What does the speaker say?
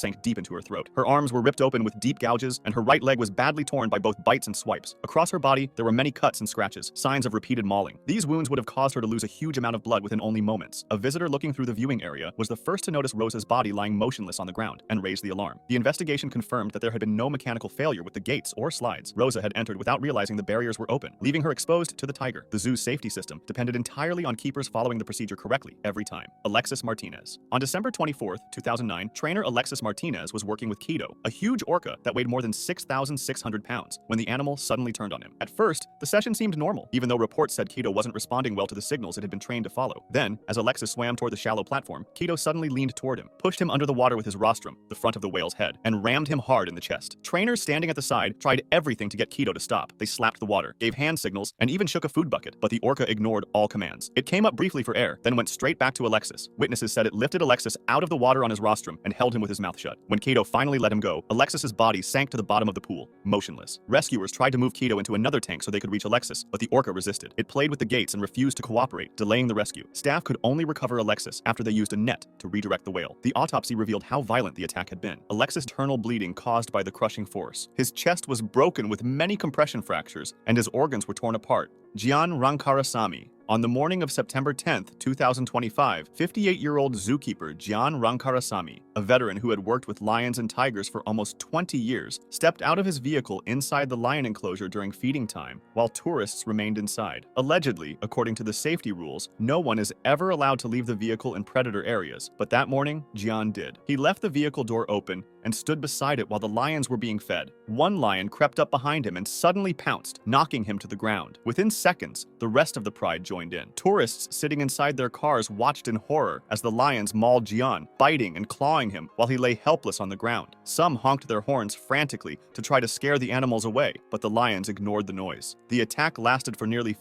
sank deep into her throat. Her arms were ripped open with deep gouges, and her right leg was badly torn by both bites and swipes. Across her body, there were many cuts and scratches, signs of repeated mauling. These wounds would have caused her to lose a huge amount of blood within only moments. A visitor looking through the viewing area was the first to notice Rosa's body lying motionless on the ground and raised the alarm. The investigation confirmed that there had been no mechanical failure with the gates or slides. Rosa had entered without realizing the barriers were open, leaving her exposed to the tiger. The zoo's safety system depended entirely on keepers following the procedure correctly every time. Alexis Martinez. On December 24, 2009, trainer Alexis Martinez was working with Keto, a huge orca that weighed more than 6,600 pounds, when the animal suddenly turned on him. At first, the session seemed normal, even though reports said Keto wasn't responding well to the signals it had been trained to follow. Then, as Alexis swam toward the shallow platform, Keto suddenly leaned toward him, pushed him under the water with his rostrum, the front of the whale's head, and rammed him hard in the chest. Trainers standing at the side tried everything to get Keto to stop. They slapped the water, gave hand signals, and even shook a food bucket, but the orca ignored all commands. It came up briefly for air, then went straight back to Alexis. Witnesses said it lifted Alexis out of the water on his rostrum and held him with his mouth shut. When Keto finally let him go, Alexis's body sank to the bottom of the pool, motionless. Rescuers tried to move Keto into another tank so they could reach Alexis, but the orca resisted. It played with the gates and refused to cooperate, delaying the rescue. Staff could only recover Alexis after they used a net to redirect the whale. The autopsy revealed how violent the attack had been. Alexis' internal bleeding caused by the crushing force. His chest was broken with many compression fractures, and his organs were torn apart. Gian Rankarasamy. On the morning of September 10, 2025, 58-year-old zookeeper Gian Rankarasamy, a veteran who had worked with lions and tigers for almost 20 years, stepped out of his vehicle inside the lion enclosure during feeding time, while tourists remained inside. Allegedly, according to the safety rules, no one is ever allowed to leave the vehicle in predator areas, but that morning, Gian did. He left the vehicle door open and stood beside it while the lions were being fed. One lion crept up behind him and suddenly pounced, knocking him to the ground. Within seconds, the rest of the pride joined in. Tourists sitting inside their cars watched in horror as the lions mauled Gian, biting and clawing him while he lay helpless on the ground. Some honked their horns frantically to try to scare the animals away, but the lions ignored the noise. The attack lasted for nearly